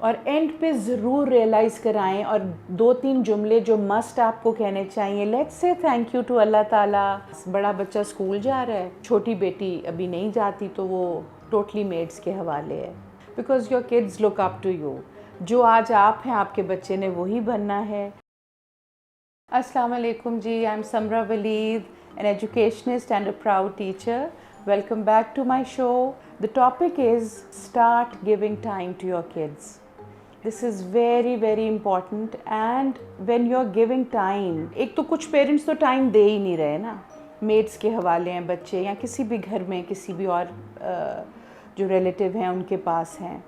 और एंड पे ज़रूर रियलाइज़ कराएं और 2-3 जुमले जो मस्ट आपको कहने चाहिए। Let's say thank you to Allah ताला। बड़ा बच्चा स्कूल जा रहा है, छोटी बेटी अभी नहीं जाती, तो वो टोटली मेड्स के हवाले है, because your kids look up to you. जो आज आप हैं, आपके बच्चे ने वही बनना है। अस्सलाम वालेकुम जी, I am Samra Waleed, an educationist and a proud teacher. Welcome back to my show. The topic is start giving time to your kids. This is very very important, and when you're giving time, एक तो कुछ parents तो time दे ही नहीं रहे ना, maids के हवाले हैं बच्चे, या किसी भी घर में किसी भी और जो रिलेटिव हैं उनके पास हैं।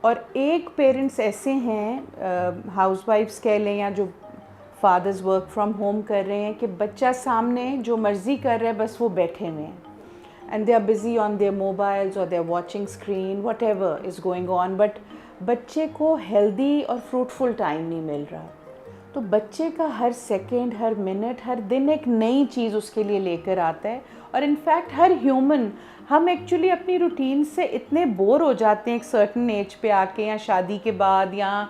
और एक पेरेंट्स ऐसे हैं, हाउसवाइफ्स कह लें या जो फादर्स वर्क फ्रॉम होम कर रहे हैं, कि बच्चा सामने जो मर्ज़ी कर रहा है बस वो बैठे हुए हैं, and they are busy on their mobiles और they are watching screen, whatever is going on, but बच्चे को हेल्दी और फ्रूटफुल टाइम नहीं मिल रहा। तो बच्चे का हर सेकेंड, हर मिनट, हर दिन एक नई चीज़ उसके लिए लेकर आता है। और इनफैक्ट हर ह्यूमन, हम एक्चुअली अपनी रूटीन से इतने बोर हो जाते हैं एक सर्टन एज पे आके, या शादी के बाद, या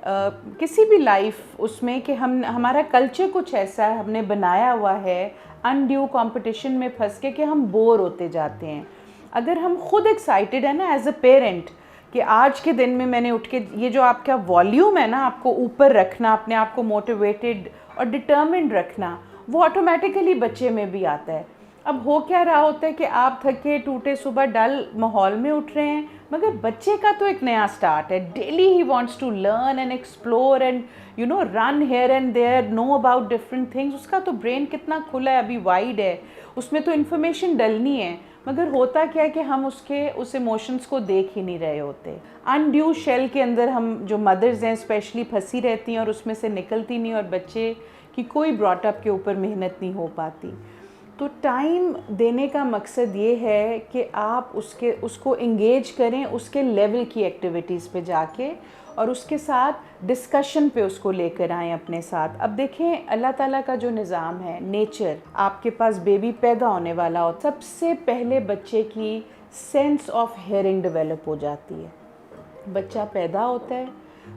किसी भी लाइफ उसमें, कि हमारा कल्चर कुछ ऐसा है, हमने बनाया हुआ है अनड्यू कंपटीशन में फंस के, कि हम बोर होते जाते हैं। अगर हम खुद एक्साइटेड है ना एज अ पेरेंट, कि आज के दिन में मैंने उठ के, ये जो आपका वॉल्यूम है ना, आपको ऊपर रखना, अपने आप को मोटिवेटेड और डिटर्मिन्ड रखना, वो ऑटोमेटिकली बच्चे में भी आता है। अब हो क्या रहा होता है कि आप थके टूटे सुबह डल माहौल में उठ रहे हैं, मगर बच्चे का तो एक नया स्टार्ट है। डेली ही wants to learn and explore and run here and there, know about different things. उसका तो ब्रेन कितना खुला है, अभी वाइड है, उसमें तो इन्फॉर्मेशन डलनी है, मगर होता क्या है कि हम उस इमोशंस को देख ही नहीं रहे होते। अनड्यू शेल के अंदर हम जो मदर्स हैं स्पेशली फंसी रहती हैं और उसमें से निकलती नहीं, और बच्चे की कोई ब्रॉटअप के ऊपर मेहनत नहीं हो पाती। तो टाइम देने का मकसद ये है कि आप उसको इंगेज करें उसके लेवल की एक्टिविटीज़ पे जाके, और उसके साथ डिस्कशन पे उसको लेकर आएँ अपने साथ। अब देखें, अल्लाह ताला का जो निज़ाम है, नेचर, आपके पास बेबी पैदा होने वाला हो, सबसे पहले बच्चे की सेंस ऑफ हेयरिंग डेवलप हो जाती है। बच्चा पैदा होता है,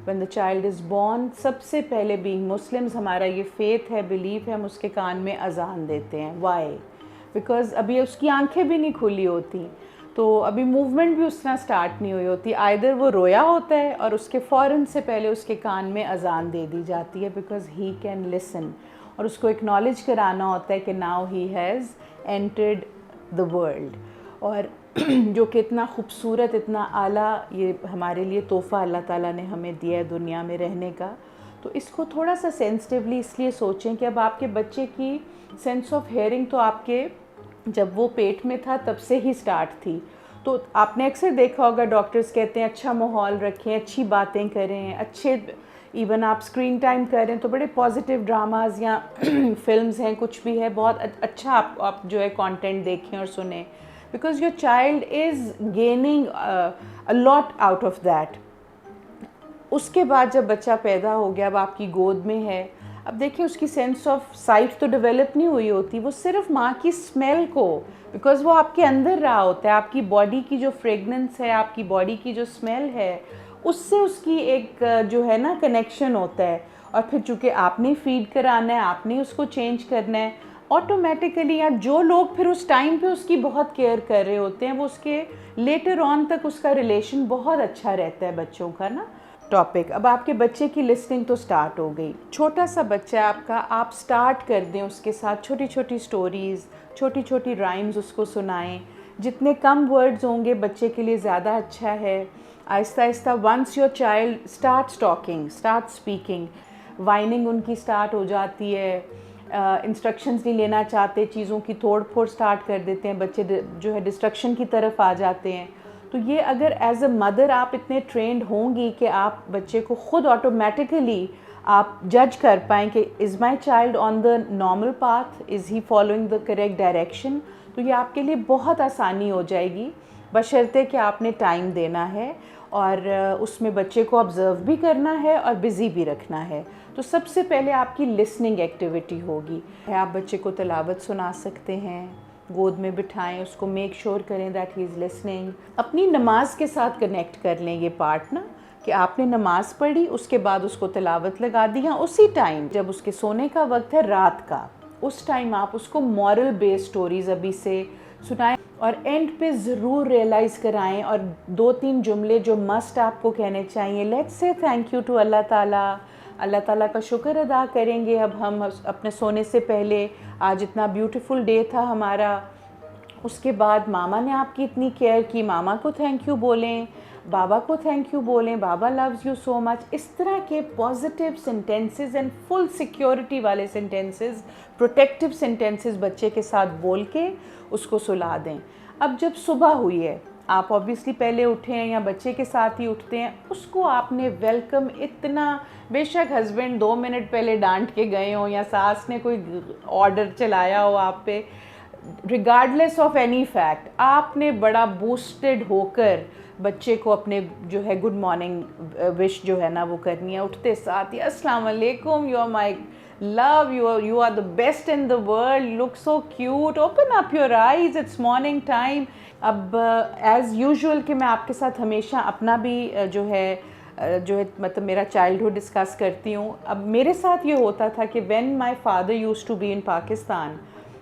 when the child is born, सबसे पहले being Muslims, हमारा ये फेथ है, बिलीफ है, हम उसके कान में अजान देते हैं। Why? Because अभी उसकी आंखें भी नहीं खुली होती, तो अभी मूवमेंट भी उस तरह स्टार्ट नहीं हुई होती। आइदर वो रोया होता है और उसके फ़ौरन से पहले उसके कान में अजान दे दी जाती है, बिकॉज ही कैन लिसन, और उसको एक्नॉलेज कराना होता है कि now he has entered the world. और जो कि इतना ख़ूबसूरत, इतना आला ये हमारे लिए तोहफ़ा अल्लाह ताला ने हमें दिया है दुनिया में रहने का। तो इसको थोड़ा सा सेंसिटिवली इसलिए सोचें कि अब आपके बच्चे की सेंस ऑफ हेयरिंग तो आपके जब वो पेट में था तब से ही स्टार्ट थी। तो आपने अक्सर देखा होगा, डॉक्टर्स कहते हैं अच्छा माहौल रखें, अच्छी बातें करें, अच्छे, इवन आप स्क्रीन टाइम करें तो बड़े पॉजिटिव ड्रामाज या फिल्म्स हैं, कुछ भी है, बहुत अच्छा आप जो है कंटेंट देखें और सुने, because your child is gaining a lot out of that. उसके बाद जब बच्चा पैदा हो गया, अब आपकी गोद में है, अब देखिए उसकी सेंस ऑफ साइट तो डेवलप नहीं हुई होती, वो सिर्फ माँ की स्मेल को, बिकॉज वो आपके अंदर रहा होता है, आपकी बॉडी की जो फ्रेगनेंस है, आपकी बॉडी की जो स्मेल है, उससे उसकी एक जो है ना कनेक्शन होता है। और फिर चूँकि आपने फीड कराना है, आपने उसको चेंज करना है, ऑटोमेटिकली, या जो लोग फिर उस टाइम पे उसकी बहुत केयर कर रहे होते हैं, वो उसके लेटर ऑन तक उसका रिलेशन बहुत अच्छा रहता है बच्चों का ना। टॉपिक, अब आपके बच्चे की लिसनिंग तो स्टार्ट हो गई। छोटा सा बच्चा है आपका, आप स्टार्ट कर दें उसके साथ छोटी छोटी स्टोरीज़, छोटी छोटी राइम्स उसको सुनाएं। जितने कम वर्ड्स होंगे बच्चे के लिए ज़्यादा अच्छा है। आहिस्ता आहिस्ता, once your child start talking, start speaking, whining उनकी स्टार्ट हो जाती है, इंस्ट्रक्शंस नहीं लेना चाहते, चीज़ों की तोड़ फोड़ स्टार्ट कर देते हैं, बच्चे जो है डिस्ट्रक्शन की तरफ आ जाते हैं। तो ये अगर एज अ मदर आप इतने ट्रेंड होंगी कि आप बच्चे को खुद ऑटोमेटिकली आप जज कर पाएँ कि is my child on the normal path, is he following the correct direction, तो ये आपके लिए बहुत आसानी हो जाएगी, बशर्ते कि आपने टाइम देना है और उसमें बच्चे को ऑब्ज़र्व भी करना है और बिज़ी भी रखना है। तो सबसे पहले आपकी लिसनिंग एक्टिविटी होगी। आप बच्चे को तिलावत सुना सकते हैं, गोद में बिठाएं, उसको मेक श्योर करें दैट ही इज़ लिसनिंग। अपनी नमाज के साथ कनेक्ट कर लें ये पार्ट ना, कि आपने नमाज़ पढ़ी, उसके बाद उसको तिलावत लगा दी, या उसी टाइम जब उसके सोने का वक्त है रात का, उस टाइम आप उसको मॉरल बेस्ड स्टोरीज़ अभी से सुनाएं और एंड पे ज़रूर रियलाइज़ कराएं। और 2-3 जुमले जो मस्ट आपको कहने चाहिए, let's say thank you to Allah ताला। अल्लाह ताला का शुक्र अदा करेंगे अब हम अपने सोने से पहले, आज इतना ब्यूटीफुल डे था हमारा। उसके बाद मामा ने आपकी इतनी केयर की, मामा को थैंक यू बोलें, बाबा को थैंक यू बोलें, बाबा लव्स यू सो मच। इस तरह के positive sentences and full security वाले सेंटेंसेस, प्रोटेक्टिव सेंटेंसेस बच्चे के साथ बोल के उसको सुला दें। अब जब सुबह हुई है, आप ऑब्वियसली पहले उठे हैं या बच्चे के साथ ही उठते हैं, उसको आपने वेलकम इतना, बेशक हस्बैंड 2 मिनट पहले डांट के गए हों या सास ने कोई ऑर्डर चलाया हो आप पे, रिगार्डलेस ऑफ एनी फैक्ट, आपने बड़ा बूस्टेड होकर बच्चे को अपने जो है गुड मॉर्निंग विश जो है ना वो करनी है। उठते साथ ही अस्सलाम वालेकुम, you are my love, you are the best in the world, you look so cute, open up your eyes, it's morning time। अब एज़ यूजुअल कि मैं आपके साथ हमेशा अपना भी जो है मतलब मेरा चाइल्डहुड डिस्कस करती हूँ। अब मेरे साथ ये होता था कि when my father used to be in Pakistan,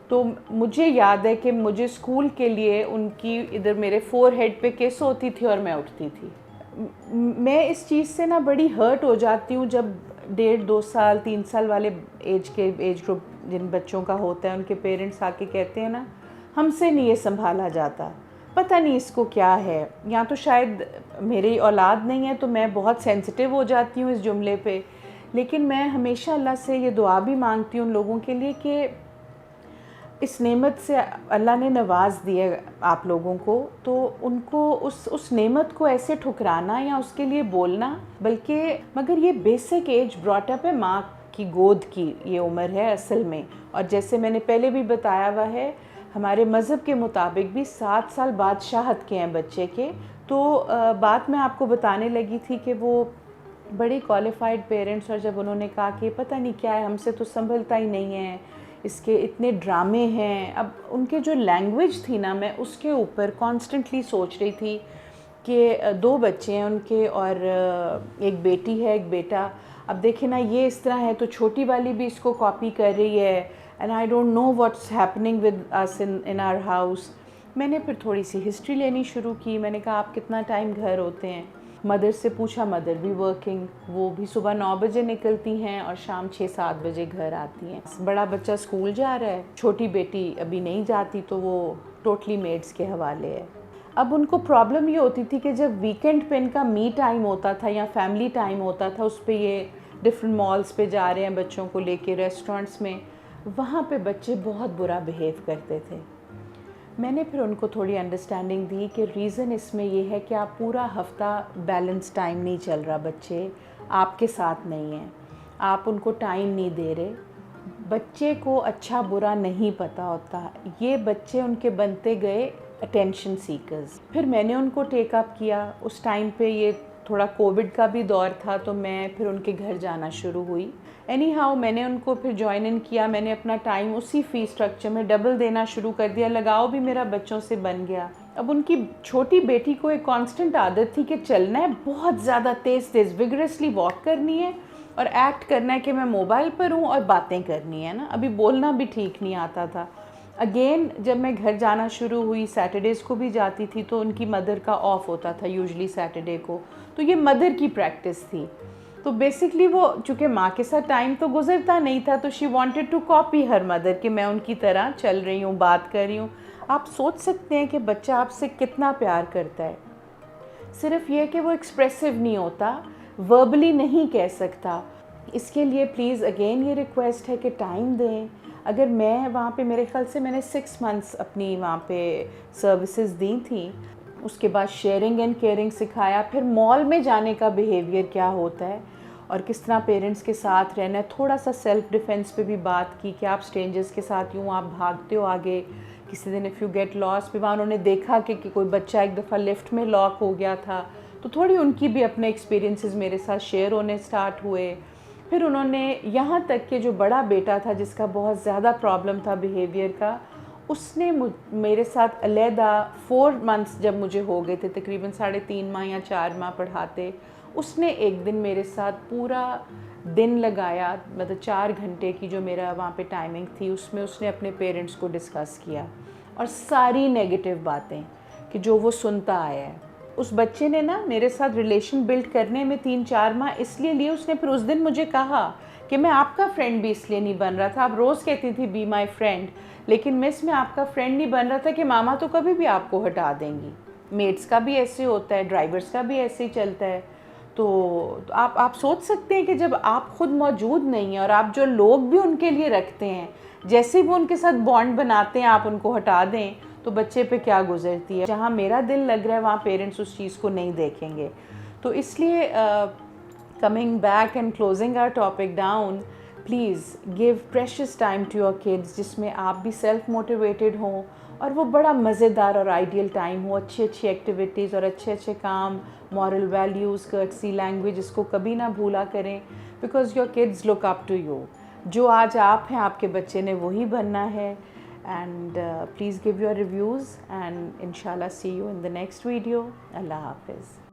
तो मुझे याद है कि मुझे स्कूल के लिए उनकी इधर मेरे फोरहेड पे किस होती थी और मैं उठती थी। मैं इस चीज़ से ना बड़ी हर्ट हो जाती हूँ जब 1.5-2 साल 3 साल वाले एज ग्रुप जिन बच्चों का होता है, उनके पेरेंट्स आके कहते हैं ना, हमसे नहीं ये संभाला जाता, पता नहीं इसको क्या है। या तो शायद मेरी औलाद नहीं है तो मैं बहुत सेंसिटिव हो जाती हूँ इस जुमले पे, लेकिन मैं हमेशा अल्लाह से ये दुआ भी मांगती हूँ उन लोगों के लिए कि इस नेमत से अल्लाह ने नवाज दिया आप लोगों को, तो उनको उस नेमत को ऐसे ठुकराना या उसके लिए बोलना, बल्कि मगर ये बेसिक एज ब्रॉट अप है, माँ की गोद की ये उम्र है असल में। और जैसे मैंने पहले भी बताया हुआ है, हमारे मज़हब के मुताबिक भी 7 साल बादशाहत के हैं बच्चे के। तो बात मैं आपको बताने लगी थी कि वो बड़े क्वालिफाइड पेरेंट्स, और जब उन्होंने कहा कि पता नहीं क्या है, हमसे तो संभलता ही नहीं है, इसके इतने ड्रामे हैं। अब उनके जो लैंग्वेज थी ना, मैं उसके ऊपर कॉन्स्टेंटली सोच रही थी कि 2 बच्चे हैं उनके और एक बेटी है एक बेटा। अब देखें ना, ये इस तरह है तो छोटी वाली भी इसको कॉपी कर रही है, and I don't know what's happening with us in our house. मैंने फिर थोड़ी सी हिस्ट्री लेनी शुरू की। मैंने कहा आप कितना टाइम घर होते हैं? मदर से पूछा, मदर भी वर्किंग, वो भी सुबह 9 बजे निकलती हैं और शाम 6-7 बजे घर आती हैं। बड़ा बच्चा स्कूल जा रहा है, छोटी बेटी अभी नहीं जाती तो वो टोटली मेड्स के हवाले है। अब उनको प्रॉब्लम ये होती थी कि जब वीकेंड पे इनका मी टाइम होता था या फैमिली टाइम होता था, उस पर ये डिफरेंट मॉल्स पे जा रहे हैं बच्चों को लेके, रेस्टोरेंट्स में, वहाँ पे बच्चे बहुत बुरा बिहेव करते थे। मैंने फिर उनको थोड़ी अंडरस्टैंडिंग दी कि रीज़न इसमें ये है कि आप पूरा हफ़्ता बैलेंस टाइम नहीं चल रहा, बच्चे आपके साथ नहीं हैं, आप उनको टाइम नहीं दे रहे। बच्चे को अच्छा बुरा नहीं पता होता, ये बच्चे उनके बनते गए अटेंशन सीकर्स। फिर मैंने उनको टेक अप किया। उस टाइम पे ये थोड़ा कोविड का भी दौर था, तो मैं फिर उनके घर जाना शुरू हुई। एनी हाउ मैंने उनको फिर ज्वाइन इन किया। मैंने अपना टाइम उसी फ़ी स्ट्रक्चर में डबल देना शुरू कर दिया। लगाव भी मेरा बच्चों से बन गया। अब उनकी छोटी बेटी को एक कांस्टेंट आदत थी कि चलना है, बहुत ज़्यादा तेज़ विगरसली वॉक करनी है और एक्ट करना है कि मैं मोबाइल पर हूँ और बातें करनी है ना। अभी बोलना भी ठीक नहीं आता था। अगेन जब मैं घर जाना शुरू हुई, सैटरडेज़ को भी जाती थी, तो उनकी मदर का ऑफ होता था यूजुअली सैटरडे को, तो ये मदर की प्रैक्टिस थी। तो बेसिकली वो चूँकि माँ के साथ टाइम तो गुजरता नहीं था, तो she wanted to copy her mother कि मैं उनकी तरह चल रही हूँ, बात कर रही हूँ। आप सोच सकते हैं कि बच्चा आपसे कितना प्यार करता है। सिर्फ ये कि वो एक्सप्रेसिव नहीं होता, वर्बली नहीं कह सकता। इसके लिए प्लीज़ अगेन ये रिक्वेस्ट है कि टाइम दें। अगर मैं वहाँ पे, मेरे ख्याल से मैंने 6 मंथ्स अपनी वहाँ पे सर्विसेज दी थी। उसके बाद शेयरिंग एंड केयरिंग सिखाया। फिर मॉल में जाने का बिहेवियर क्या होता है और किस तरह पेरेंट्स के साथ रहना है। थोड़ा सा सेल्फ डिफेंस पे भी बात की कि आप स्ट्रेंजर्स के साथ यूँ आप भागते हो आगे। किसी दिन इफ़ यू गेट लॉस्ट, भी वहाँ उन्होंने देखा कि कोई बच्चा एक दफ़ा लिफ्ट में लॉक हो गया था, तो थोड़ी उनकी भी अपने एक्सपीरियंसेस मेरे साथ शेयर होने स्टार्ट हुए। फिर उन्होंने यहाँ तक कि जो बड़ा बेटा था जिसका बहुत ज़्यादा प्रॉब्लम था बिहेवियर का, उसने मेरे साथ अलहदा 4 मंथ्स जब मुझे हो गए थे, तकरीबन 3.5 माह या 4 माह पढ़ाते, उसने एक दिन मेरे साथ पूरा दिन लगाया, मतलब 4 घंटे की जो मेरा वहाँ पे टाइमिंग थी, उसमें उसने अपने पेरेंट्स को डिस्कस किया और सारी नेगेटिव बातें कि जो वो सुनता आया है। उस बच्चे ने ना मेरे साथ रिलेशन बिल्ड करने में 3-4 माह इसलिए लिए, उसने फिर उस दिन मुझे कहा कि मैं आपका फ्रेंड भी इसलिए नहीं बन रहा था, आप रोज़ कहती थी बी माई फ्रेंड, लेकिन मिस मैं आपका फ्रेंड नहीं बन रहा था कि मामा तो कभी भी आपको हटा देंगी। मेड्स का भी ऐसे होता है, ड्राइवर्स का भी ऐसे ही चलता है। तो आप सोच सकते हैं कि जब आप खुद मौजूद नहीं हैं और आप जो लोग भी उनके लिए रखते हैं, जैसे वो उनके साथ बॉन्ड बनाते हैं, आप उनको हटा दें तो बच्चे पे क्या गुजरती है। जहाँ मेरा दिल लग रहा है वहाँ पेरेंट्स उस चीज़ को नहीं देखेंगे। तो इसलिए coming back and closing our topic down, please give precious time to your kids जिसमें आप भी सेल्फ मोटिवेटेड हों और वो बड़ा मज़ेदार और आइडियल टाइम हो, अच्छी अच्छी एक्टिविटीज़ और अच्छे अच्छे काम, मॉरल वैल्यूज़, कर्टसी लैंग्वेज, इसको कभी ना भूला करें, because your kids look up to you. जो आज आप हैं, आपके बच्चे ने वही बनना है। And please give your reviews and इंशाल्लाह see you in the next video. अल्लाह हाफिज़।